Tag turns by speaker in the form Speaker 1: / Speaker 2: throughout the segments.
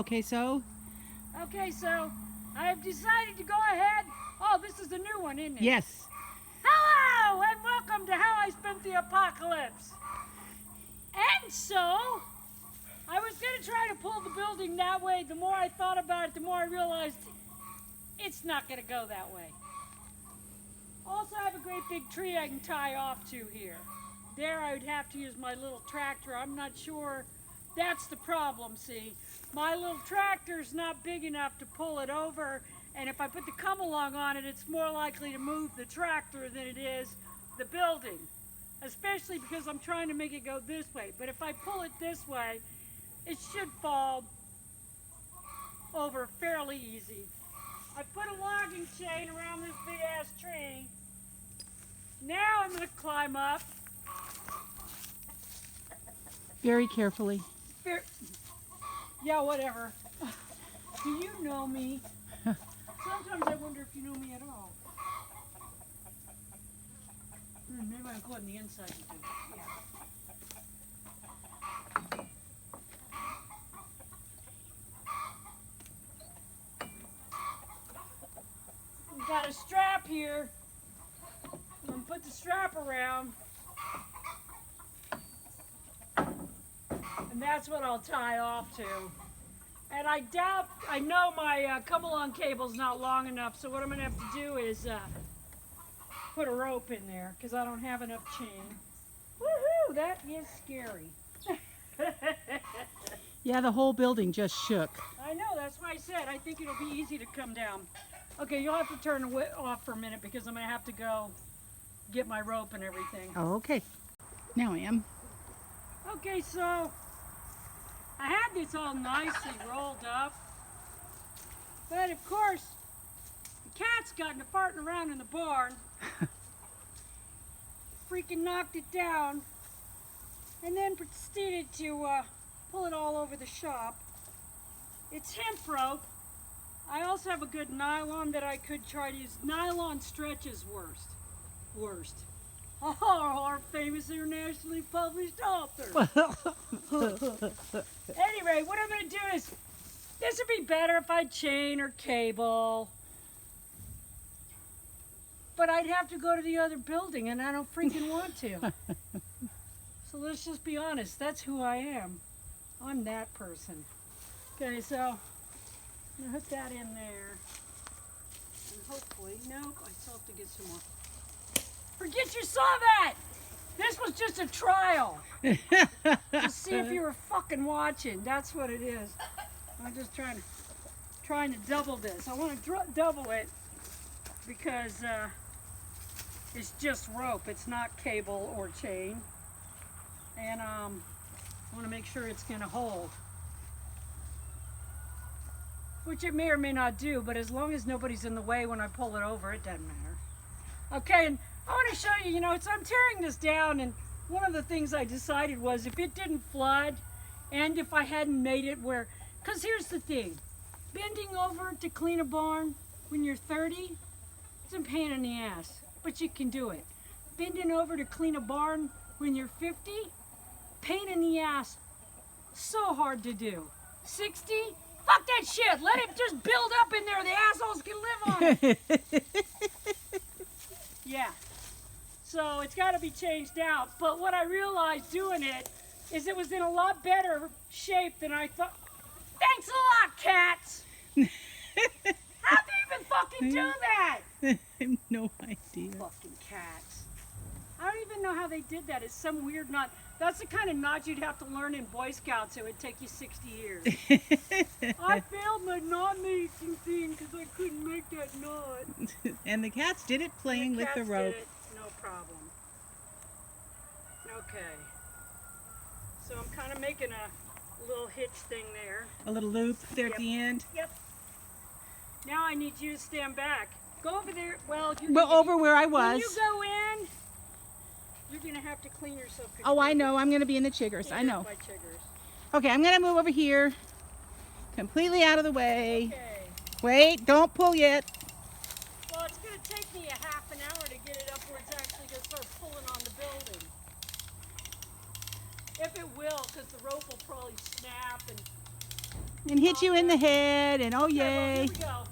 Speaker 1: Okay, so?
Speaker 2: Okay, so I have decided to go ahead. Oh, this is the new one, isn't it?
Speaker 1: Yes.
Speaker 2: Hello, and welcome to How I Spent the Apocalypse. And so, I was going to try to pull the building that way. The more I thought about it, the more I realized it's not going to go that way. Also, I have a great big tree I can tie off to here. There, I would have to use my little tractor. I'm not sure. That's the problem, see. My little tractor's not big enough to pull it over, and if I put the come-along on it, it's more likely to move the tractor than it is the building, especially because I'm trying to make it go this way. But if I pull it this way, it should fall over fairly easy. I put a logging chain around this big-ass tree. Now I'm going to climb up.
Speaker 1: Very carefully.
Speaker 2: Yeah, whatever. Do you know me? Sometimes I wonder if you know me at all. Maybe I'm going the inside to do. I've got a strap here. I'm going to put the strap around. And that's what I'll tie off to. And I know my come-along cable's not long enough, so what I'm going to have to do is put a rope in there, because I don't have enough chain. Woohoo! That is scary.
Speaker 1: Yeah, the whole building just shook.
Speaker 2: I know, that's why I said I think it'll be easy to come down. Okay, you'll have to turn it off for a minute, because I'm going to have to go get my rope and everything.
Speaker 1: Oh, okay. Now I am.
Speaker 2: Okay, so I had this all nicely rolled up, but of course, the cat's gotten to farting around in the barn, freaking knocked it down, and then proceeded to pull it all over the shop. It's hemp rope. I also have a good nylon that I could try to use. Nylon stretches worst. Oh, our famous internationally published author. Anyway, what I'm going to do is, this would be better if I had chain or cable. But I'd have to go to the other building, and I don't freaking want to. So let's just be honest, that's who I am. I'm that person. Okay, so I'm going to hook that in there. And hopefully, nope, I still have to get some more. Forget you saw that! This was just a trial. To see if you were fucking watching. That's what it is. I'm just trying to double this. I want to double it because it's just rope. It's not cable or chain. And I want to make sure it's going to hold. Which it may or may not do, but as long as nobody's in the way when I pull it over, it doesn't matter. Okay, and I want to show you, so I'm tearing this down, and one of the things I decided was if it didn't flood, and if I hadn't made it where, because here's the thing, bending over to clean a barn when you're 30, it's a pain in the ass, but you can do it. Bending over to clean a barn when you're 50, pain in the ass, so hard to do. 60, fuck that shit, let it just build up in there, the assholes can live on it. Yeah. So it's got to be changed out. But what I realized doing it is it was in a lot better shape than I thought. Thanks a lot, cats! How do you even fucking do that?
Speaker 1: I have no idea.
Speaker 2: Fucking cats. I don't even know how they did that. It's some weird knot. That's the kind of knot you'd have to learn in Boy Scouts. It would take you 60 years. I failed my knot-making thing because I couldn't make that knot.
Speaker 1: And the cats did it playing with the rope.
Speaker 2: Did it, no problem. Okay. So I'm kind of making a little hitch thing there.
Speaker 1: A little loop there at the end.
Speaker 2: Yep. Now I need you to stand back. Go over there. Well,
Speaker 1: over where I was.
Speaker 2: When you go in, you're going to have to clean yourself.
Speaker 1: Oh, I know. I'm going to be in the chiggers. I know.
Speaker 2: By chiggers.
Speaker 1: Okay, I'm going to move over here. Completely out of the way.
Speaker 2: Okay.
Speaker 1: Wait, don't pull yet.
Speaker 2: Well, it's going to take me a half an hour to get it up where it's actually going to start pulling on the building. If it will, because the rope will probably snap and
Speaker 1: and hit you in the head, and oh
Speaker 2: Okay, well,
Speaker 1: yay.
Speaker 2: here we go.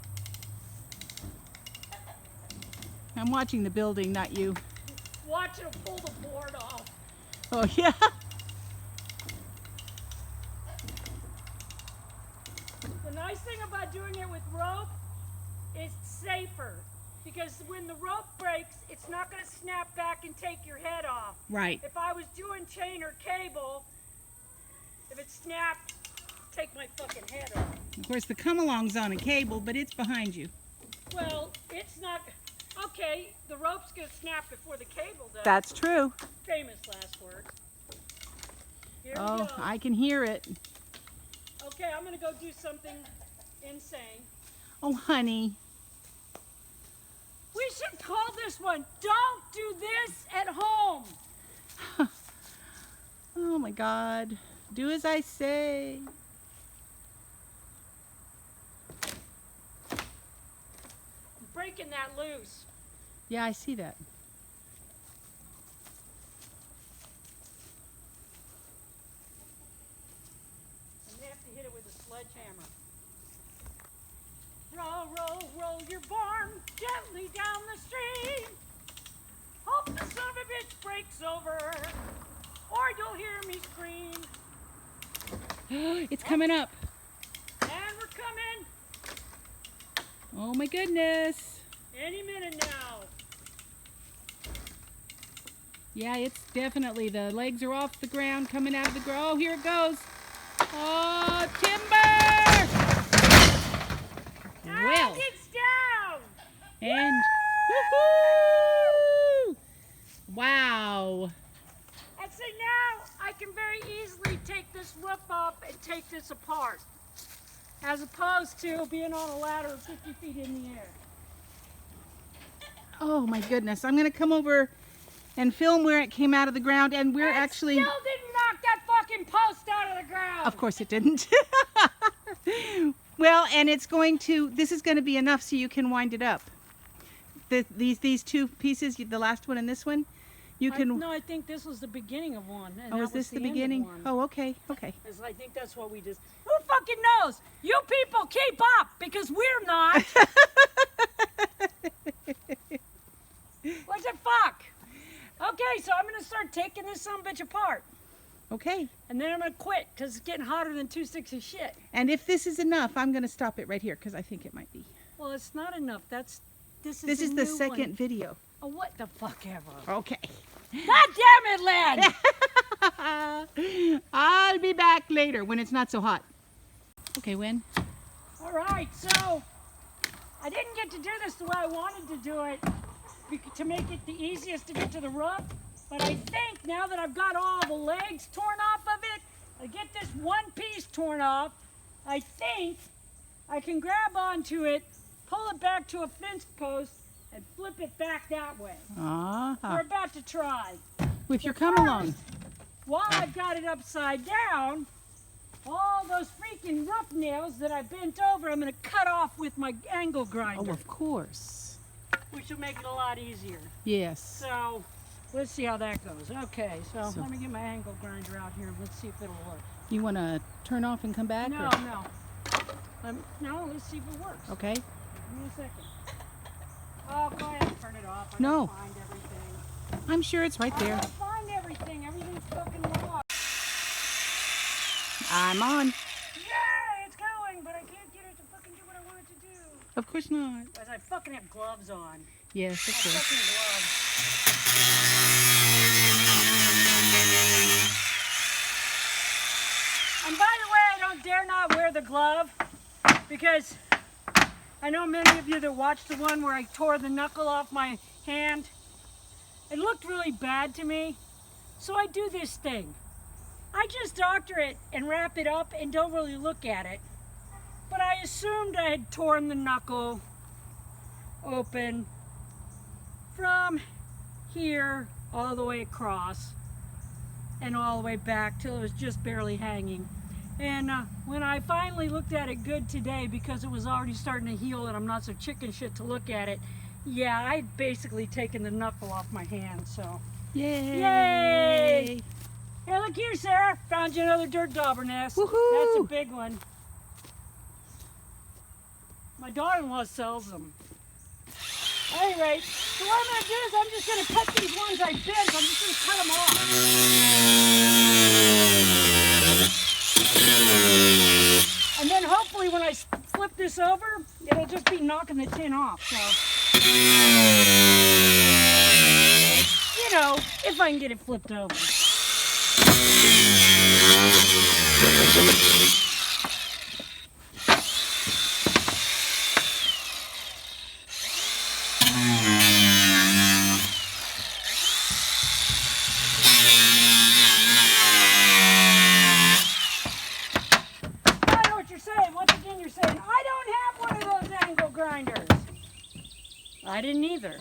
Speaker 1: I'm watching the building, not you.
Speaker 2: Watch it pull the board off.
Speaker 1: Oh yeah.
Speaker 2: The nice thing about doing it with rope is safer, because when the rope breaks, it's not going to snap back and take your head off.
Speaker 1: Right.
Speaker 2: If I was doing chain or cable, if it snapped, take my fucking head off.
Speaker 1: Of course, the come-along's on a cable, but it's behind you.
Speaker 2: Well, it's not. Okay, the rope's going to snap before the cable does.
Speaker 1: That's true.
Speaker 2: Famous last words. Here we
Speaker 1: Oh,
Speaker 2: go.
Speaker 1: I can hear it.
Speaker 2: Okay, I'm going to go do something insane.
Speaker 1: Oh, honey.
Speaker 2: We should call this one, Don't Do This at Home.
Speaker 1: Oh my God. Do as I say.
Speaker 2: I'm breaking that loose.
Speaker 1: Yeah, I see that.
Speaker 2: I'm going to have to hit it with a sledgehammer. Roll, roll, roll your barn gently down the stream. Hope the son of a bitch breaks over, or you'll hear me scream.
Speaker 1: It's coming up.
Speaker 2: And we're coming
Speaker 1: Oh my goodness.
Speaker 2: any minute now.
Speaker 1: Yeah, it's definitely, the legs are off the ground, coming out of the ground. Oh, here it goes. Oh, timber! Well,
Speaker 2: And it's down.
Speaker 1: and woohoo! Wow.
Speaker 2: And see, now I can very easily take this roof up and take this apart, as opposed to being on a ladder 50 feet in the air.
Speaker 1: Oh my goodness. I'm going to come over and film where it came out of the ground, and we're
Speaker 2: It
Speaker 1: actually...
Speaker 2: still didn't knock that fucking post out of the ground.
Speaker 1: Of course it didn't. Well, and it's going to, this is going to be enough so you can wind it up. These two pieces, the last one and this one, you can...
Speaker 2: No, I think this was the beginning of one. And
Speaker 1: Oh,
Speaker 2: that
Speaker 1: is this
Speaker 2: was
Speaker 1: the
Speaker 2: end of
Speaker 1: beginning?
Speaker 2: one.
Speaker 1: Oh, okay, okay.
Speaker 2: 'Cause I think that's what we just... Who fucking knows? You people keep up, because we're not. What the fuck? Okay, so I'm going to start taking this sumbitch apart.
Speaker 1: Okay.
Speaker 2: And then I'm going to quit, because it's getting hotter than 2 sticks of shit.
Speaker 1: And if this is enough, I'm going to stop it right here because I think it might be.
Speaker 2: Well, it's not enough. This is
Speaker 1: This
Speaker 2: a
Speaker 1: is the
Speaker 2: new
Speaker 1: second
Speaker 2: one.
Speaker 1: video.
Speaker 2: Oh, what the fuck ever.
Speaker 1: Okay.
Speaker 2: God damn it, Lynn!
Speaker 1: I'll be back later when it's not so hot. Okay, when?
Speaker 2: All right, so I didn't get to do this the way I wanted to do it to make it the easiest to get to the roof, but I think now that I've got all the legs torn off of it, I get this one piece torn off, I think I can grab onto it, pull it back to a fence post, and flip it back that way. We're about to try.
Speaker 1: With your come-along.
Speaker 2: While I've got it upside down, all those freaking rough nails that I bent over, I'm going to cut off with my angle grinder,
Speaker 1: Oh, of course.
Speaker 2: which will make it a lot easier.
Speaker 1: Yes.
Speaker 2: So, let's see how that goes. Okay, so
Speaker 1: So-
Speaker 2: let me get my angle grinder out here and let's see if it'll work.
Speaker 1: You want to turn off and come back?
Speaker 2: No,
Speaker 1: or?
Speaker 2: no. No, let's see if it works.
Speaker 1: Okay.
Speaker 2: Give me a second. Oh, go ahead and turn it off. I
Speaker 1: No.
Speaker 2: gotta find everything.
Speaker 1: I'm sure it's right
Speaker 2: I
Speaker 1: there.
Speaker 2: gotta find everything. Everything's fucking lost.
Speaker 1: I'm on.
Speaker 2: Yeah, it's going, but I can't get it to fucking do what I want it to do.
Speaker 1: Of course not.
Speaker 2: Because I fucking have gloves on.
Speaker 1: Yes, of
Speaker 2: I
Speaker 1: course.
Speaker 2: fucking gloves. And by the way, I don't dare not wear the glove because I know many of you that watched the one where I tore the knuckle off my hand. It looked really bad to me. So I do this thing. I just doctor it and wrap it up and don't really look at it. But I assumed I had torn the knuckle open from here all the way across and all the way back till it was just barely hanging. And when I finally looked at it good today, because it was already starting to heal and I'm not so chicken shit to look at it, yeah, I'd basically taken the knuckle off my hand, so.
Speaker 1: Yay!
Speaker 2: Yay! Hey, look here, Sarah. Found you another dirt dauber nest.
Speaker 1: Woohoo!
Speaker 2: That's a big one. My daughter-in-law sells them. At any rate, so what I'm going to do is I'm just going to cut these ones I bent. I'm just going to cut them off. And then hopefully when I flip this over, it'll just be knocking the tin off. So, you know, if I can get it flipped over. I didn't either.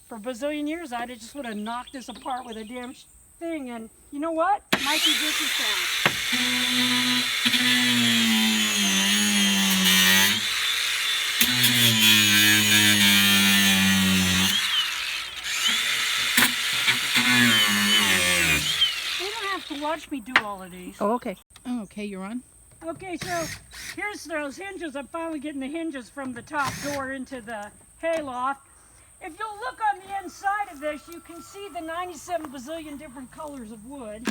Speaker 2: For a bazillion years, I just would have knocked this apart with a damn thing, and you know what? Might be just as fast. You don't have to watch me do all of these.
Speaker 1: Oh, okay. Oh, okay, you're on.
Speaker 2: Okay, so here's those hinges. I'm finally getting the hinges from the top door into the hayloft. If you'll look on the inside of this, you can see the 97 bazillion different colors of wood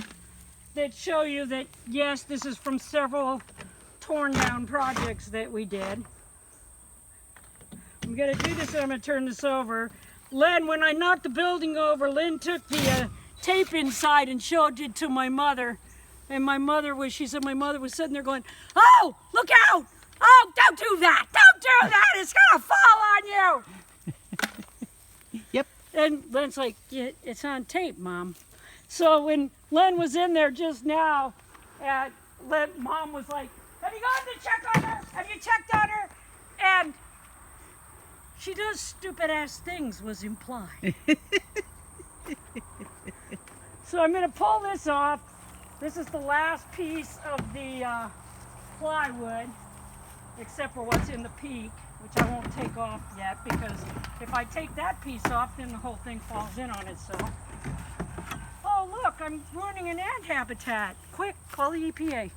Speaker 2: that show you that, yes, this is from several torn down projects that we did. I'm going to do this and I'm going to turn this over. Lynn, when I knocked the building over, Lynn took the tape inside and showed it to my mother. And my mother was, she said my mother was sitting there going, "Oh, look out! Oh, don't do that! Don't do that! It's gonna fall on you!"
Speaker 1: Yep.
Speaker 2: And Len's like, "Yeah, it's on tape, Mom." So when Len was in there just now, Mom was like, "Have you gone to check on her? Have you checked on her?" And she does stupid ass things was implied. So I'm gonna pull this off. This is the last piece of the plywood, except for what's in the peak, which I won't take off yet, because if I take that piece off, then the whole thing falls in on itself. Oh, look, I'm ruining an ant habitat. Quick, call the EPA.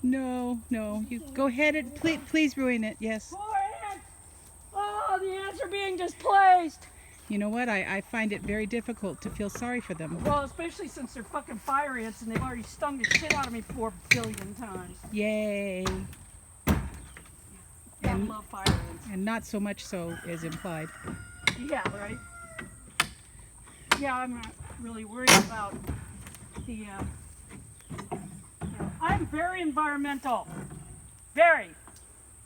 Speaker 1: No. You go ahead and please ruin it. Yes.
Speaker 2: Poor ants! Oh, the ants are being displaced.
Speaker 1: You know what? I find it very difficult to feel sorry for them.
Speaker 2: Well, especially since they're fucking fire ants and they've already stung the shit out of me 4 billion times.
Speaker 1: Yay.
Speaker 2: I love fire ants.
Speaker 1: And not so much so as implied.
Speaker 2: Yeah, right? Yeah, I'm not really worried about the, I'm very environmental. Very.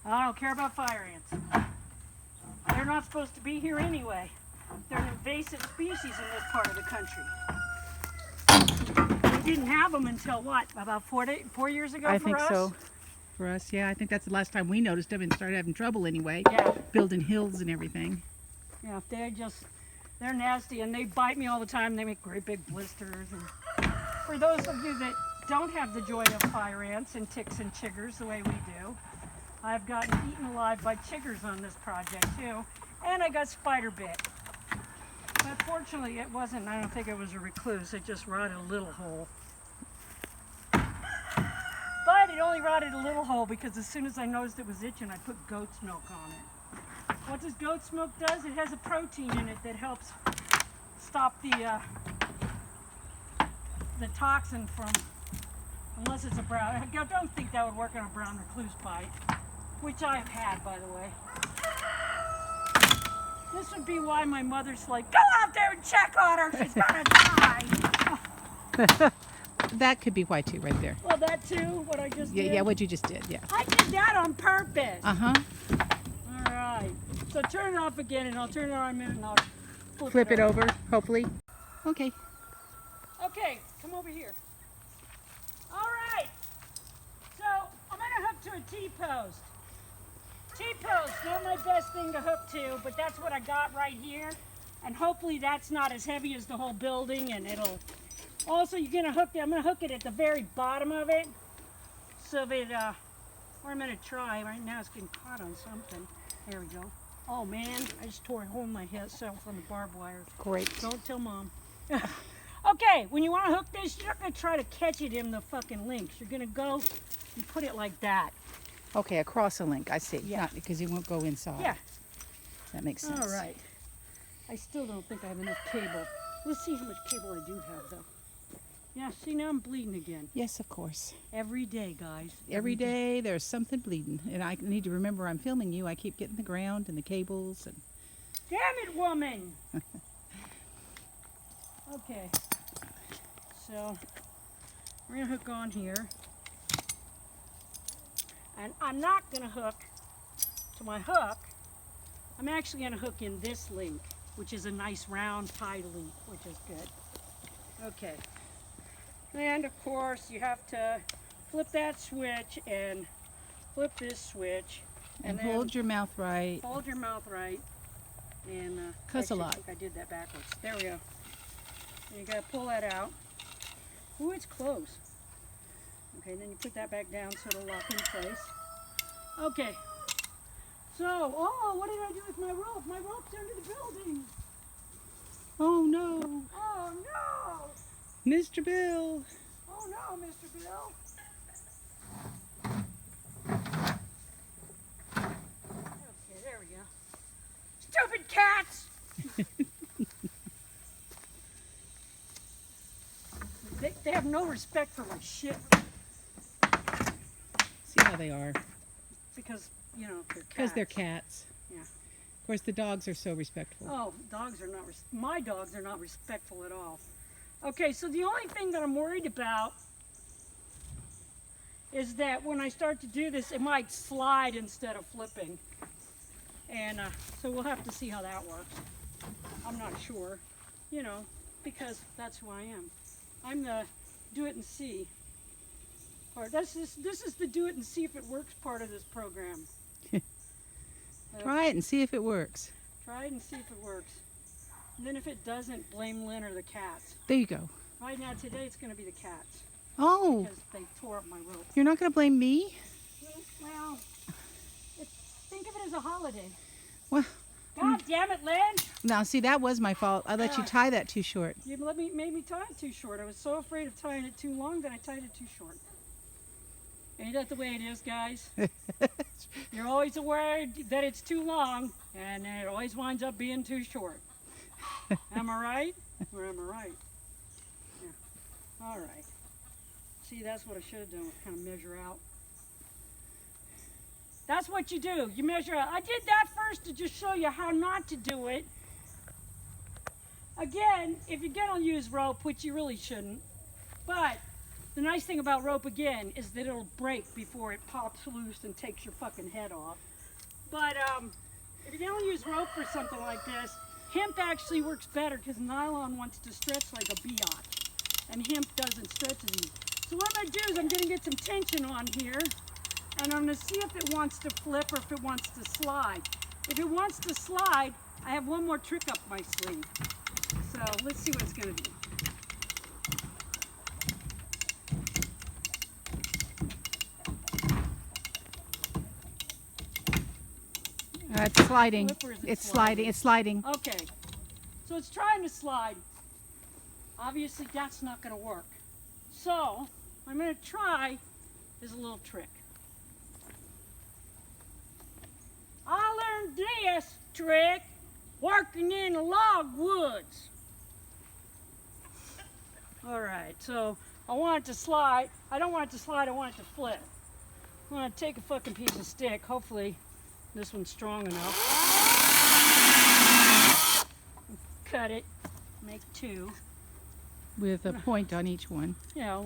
Speaker 2: I don't care about fire ants. They're not supposed to be here anyway. They're an invasive species in this part of the country. We didn't have them until what, about 4 years ago for us?
Speaker 1: I think so. For us, yeah. I think that's the last time we noticed them and started having trouble anyway.
Speaker 2: Yeah.
Speaker 1: Building hills and everything.
Speaker 2: Yeah, they're nasty and they bite me all the time. They make great big blisters. And for those of you that don't have the joy of fire ants and ticks and chiggers the way we do, I've gotten eaten alive by chiggers on this project too. And I got spider bit. But fortunately it wasn't, I don't think it was a recluse, it just rotted a little hole. But it only rotted a little hole because as soon as I noticed it was itching, I put goat's milk on it. What does goat's milk does? It has a protein in it that helps stop the toxin from, unless it's a brown, I don't think that would work on a brown recluse bite, which I have had, by the way. This would be why my mother's like, "Go out there and check on her, she's gonna die."
Speaker 1: That could be why too, right there.
Speaker 2: Well, that too, what I just did?
Speaker 1: Yeah, what you just did, yeah.
Speaker 2: I did that on purpose.
Speaker 1: Uh-huh.
Speaker 2: All right. So turn it off again, and I'll turn it on in a minute, and I'll
Speaker 1: Flip it over, hopefully. Okay.
Speaker 2: Okay, come over here. All right. So I'm gonna hook to a T-post. T-post, not my best thing to hook to, but that's what I got right here. And hopefully that's not as heavy as the whole building, and it'll... Also, I'm gonna hook it at the very bottom of it, so that, or I'm gonna try, right now it's getting caught on something. There we go. Oh man, I just tore a hole in my head from the barbed wire.
Speaker 1: Great.
Speaker 2: Don't tell Mom. Okay, when you want to hook this, you're not going to try to catch it in the fucking links. You're going to go and put it like that.
Speaker 1: Okay, across a link. I see.
Speaker 2: Yeah.
Speaker 1: Not because you won't go inside.
Speaker 2: Yeah.
Speaker 1: That makes sense.
Speaker 2: All right. I still don't think I have enough cable. Let's see how much cable I do have, though. Yeah, see, now I'm bleeding again.
Speaker 1: Yes, of course.
Speaker 2: Every day, guys.
Speaker 1: Every day there's something bleeding. And I need to remember I'm filming you. I keep getting the ground and the cables. And
Speaker 2: Damn it, woman! Okay. So, we're going to hook on here. And I'm not going to hook to my hook. I'm actually going to hook in this link, which is a nice round pie link, which is good. Okay. And of course, you have to flip that switch and flip this switch.
Speaker 1: And
Speaker 2: then
Speaker 1: hold your mouth right.
Speaker 2: hold your mouth right. And
Speaker 1: Cuss a
Speaker 2: actually,
Speaker 1: lot.
Speaker 2: I think I did that backwards. There we go. And you got to pull that out. Ooh, it's close. Okay, then you put that back down so it'll lock in place. Okay. So, oh, what did I do with my rope? My rope's under the building.
Speaker 1: Oh no.
Speaker 2: Oh no!
Speaker 1: Mr. Bill.
Speaker 2: Oh no, Mr. Bill. Okay, there we go. Stupid cats! They have no respect for my shit
Speaker 1: See how they are.
Speaker 2: because, you know, they're cats.
Speaker 1: Because they're cats.
Speaker 2: Yeah.
Speaker 1: Of course, the dogs are so respectful.
Speaker 2: Oh, dogs are not, my dogs are not respectful at all. Okay, so the only thing that I'm worried about is that when I start to do this, it might slide instead of flipping. And so we'll have to see how that works. I'm not sure, you know, because that's who I am. I'm the do it and see part. This is the do it and see if it works part of this program.
Speaker 1: Try it and see if it works.
Speaker 2: Try it and see if it works. And then if it doesn't, blame Lynn or the cats.
Speaker 1: There you go.
Speaker 2: Right now, today, it's going to be the cats.
Speaker 1: Oh,
Speaker 2: Because they tore up my rope.
Speaker 1: you're not going to blame me?
Speaker 2: Well, think of it as a holiday.
Speaker 1: Well,
Speaker 2: God damn it, Lynn!
Speaker 1: now see, that was my fault. I let you tie that too short.
Speaker 2: You made me tie it too short. I was so afraid of tying it too long that I tied it too short. Ain't that the way it is, guys? You're always aware that it's too long, and then it always winds up being too short. Am I right? Or am I right? Yeah. All right. See, that's what I should have done, was kind of measure out. That's what you do. You measure out. I did that first to just show you how not to do it. Again, if you're going to use rope, which you really shouldn't, but the nice thing about rope, again, is that it'll break before it pops loose and takes your fucking head off. But if you're going to use rope for something like this, hemp actually works better because nylon wants to stretch like a biatch, and hemp doesn't stretch as easy. So what I'm going to do is I'm going to get some tension on here, and I'm going to see if it wants to flip or if it wants to slide. If it wants to slide, I have one more trick up my sleeve. So let's see what it's going to do.
Speaker 1: It's sliding.
Speaker 2: Flip or is it
Speaker 1: It's sliding. It's sliding.
Speaker 2: Okay, so it's trying to slide. Obviously, that's not going to work. So, I'm going to try this little trick. I learned this trick working in the log woods. All right, so I want it to slide. I don't want it to slide, I want it to flip. I'm going to take a fucking piece of stick. Hopefully, this one's strong enough. Cut it, make two.
Speaker 1: With a point on each one.
Speaker 2: Yeah,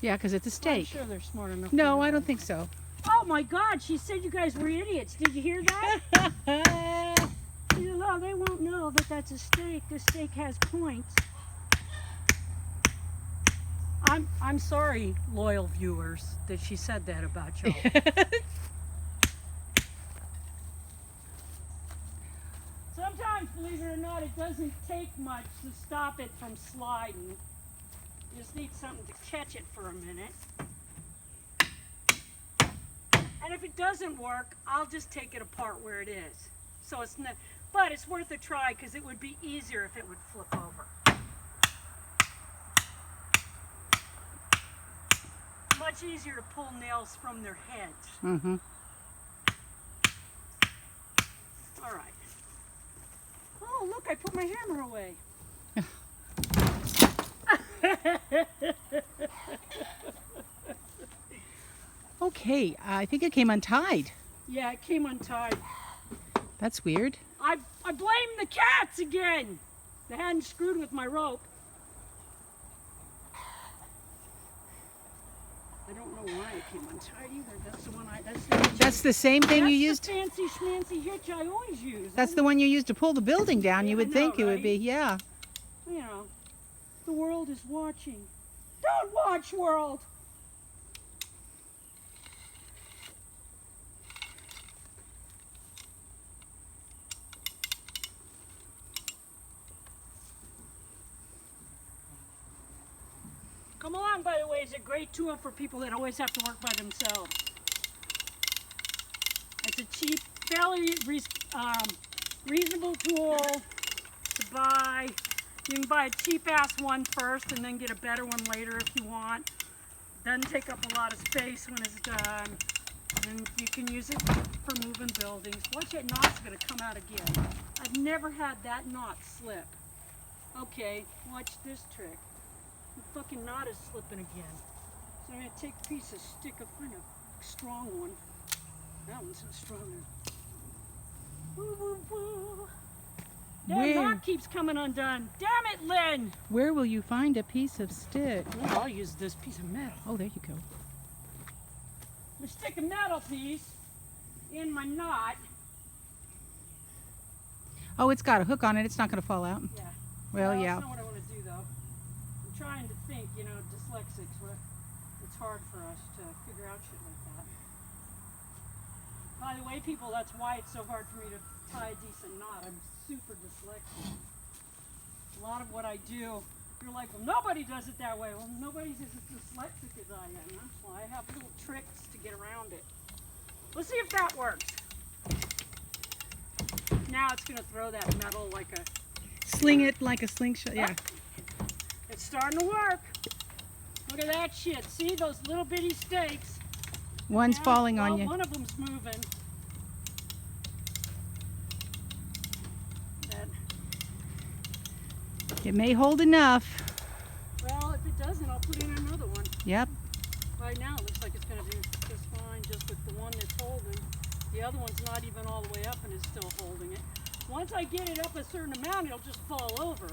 Speaker 1: Yeah, because it's a
Speaker 2: I'm
Speaker 1: steak.
Speaker 2: sure they're smart enough.
Speaker 1: No,
Speaker 2: to do
Speaker 1: I
Speaker 2: that.
Speaker 1: don't think so.
Speaker 2: Oh my God, she said you guys were idiots. Did you hear that? She said, oh, they won't know that that's a steak. The steak has points. I'm sorry, loyal viewers, that she said that about y'all. Sometimes, believe it or not, it doesn't take much to stop it from sliding. You just need something to catch it for a minute. And if it doesn't work, I'll just take it apart where it is. So it's not, but it's worth a try because it would be easier if it would flip over. much easier to pull nails from their heads.
Speaker 1: Mm-hmm.
Speaker 2: All right. Oh, look, I put my hammer away.
Speaker 1: Okay, I think it came untied.
Speaker 2: Yeah, it came untied.
Speaker 1: That's weird.
Speaker 2: I blame the cats again. They hadn't screwed with my rope. I don't know why it came untied either. That's the one
Speaker 1: That's the same thing you used?
Speaker 2: That's the fancy schmancy hitch I always use.
Speaker 1: That's the one you used to pull the building down.
Speaker 2: Yeah,
Speaker 1: You would
Speaker 2: I know,
Speaker 1: think it would
Speaker 2: right?
Speaker 1: be, yeah.
Speaker 2: You know, the world is watching. Don't watch, world! Come along, by the way, is a great tool for people that always have to work by themselves. It's a cheap, fairly reasonable tool to buy. You can buy a cheap-ass one first and then get a better one later if you want. Doesn't take up a lot of space when it's done. And you can use it for moving buildings. Watch, that knot's going to come out again. I've never had that knot slip. Okay, watch this trick. The fucking knot is slipping again. So I'm going to take a piece of stick, I'll find a strong one. That one's not strong enough. Woo, woo, woo. That knot keeps coming undone. Damn it, Lynn!
Speaker 1: Where will you find a piece of stick?
Speaker 2: Well, I'll use this piece of metal.
Speaker 1: Oh, there you go.
Speaker 2: I'm going to stick a metal piece in my knot.
Speaker 1: Oh, it's got a hook on it. It's not going to fall out.
Speaker 2: Yeah.
Speaker 1: Well,
Speaker 2: That's
Speaker 1: yeah.
Speaker 2: not what I want to do, though. I'm trying to think, you know, dyslexics, it's hard for us to figure out shit like that. By the way, people, that's why it's so hard for me to tie a decent knot. I'm super dyslexic. A lot of what I do, you're like, well, nobody does it that way. Well, nobody's as dyslexic as I am. That's why I have little tricks to get around it. Let's see if that works. Now it's going to throw that metal like a...
Speaker 1: Sling it like a slingshot, yeah.
Speaker 2: It's starting to work. Look at that shit. See those little bitty stakes?
Speaker 1: One's falling on you.
Speaker 2: One of them's moving.
Speaker 1: It may hold enough.
Speaker 2: Well, if it doesn't, I'll put in another one.
Speaker 1: Yep.
Speaker 2: Right now, it looks like it's going to do just fine, just with the one that's holding. The other one's not even all the way up and is still holding it. Once I get it up a certain amount, it'll just fall over.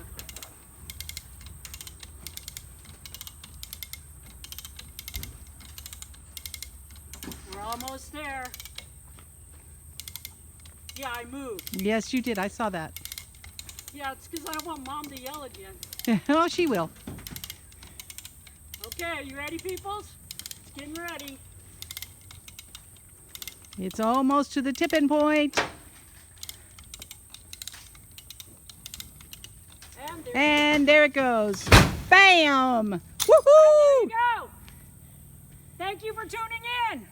Speaker 2: We're almost there. Yeah, I moved.
Speaker 1: Yes, you did. I saw that.
Speaker 2: Yeah, it's because I don't want Mom to yell again.
Speaker 1: Oh, she will.
Speaker 2: Okay, are you ready, peoples? It's getting ready.
Speaker 1: It's almost to the tipping point. And there it goes. Bam! Woohoo!
Speaker 2: There you go. Thank you for tuning in.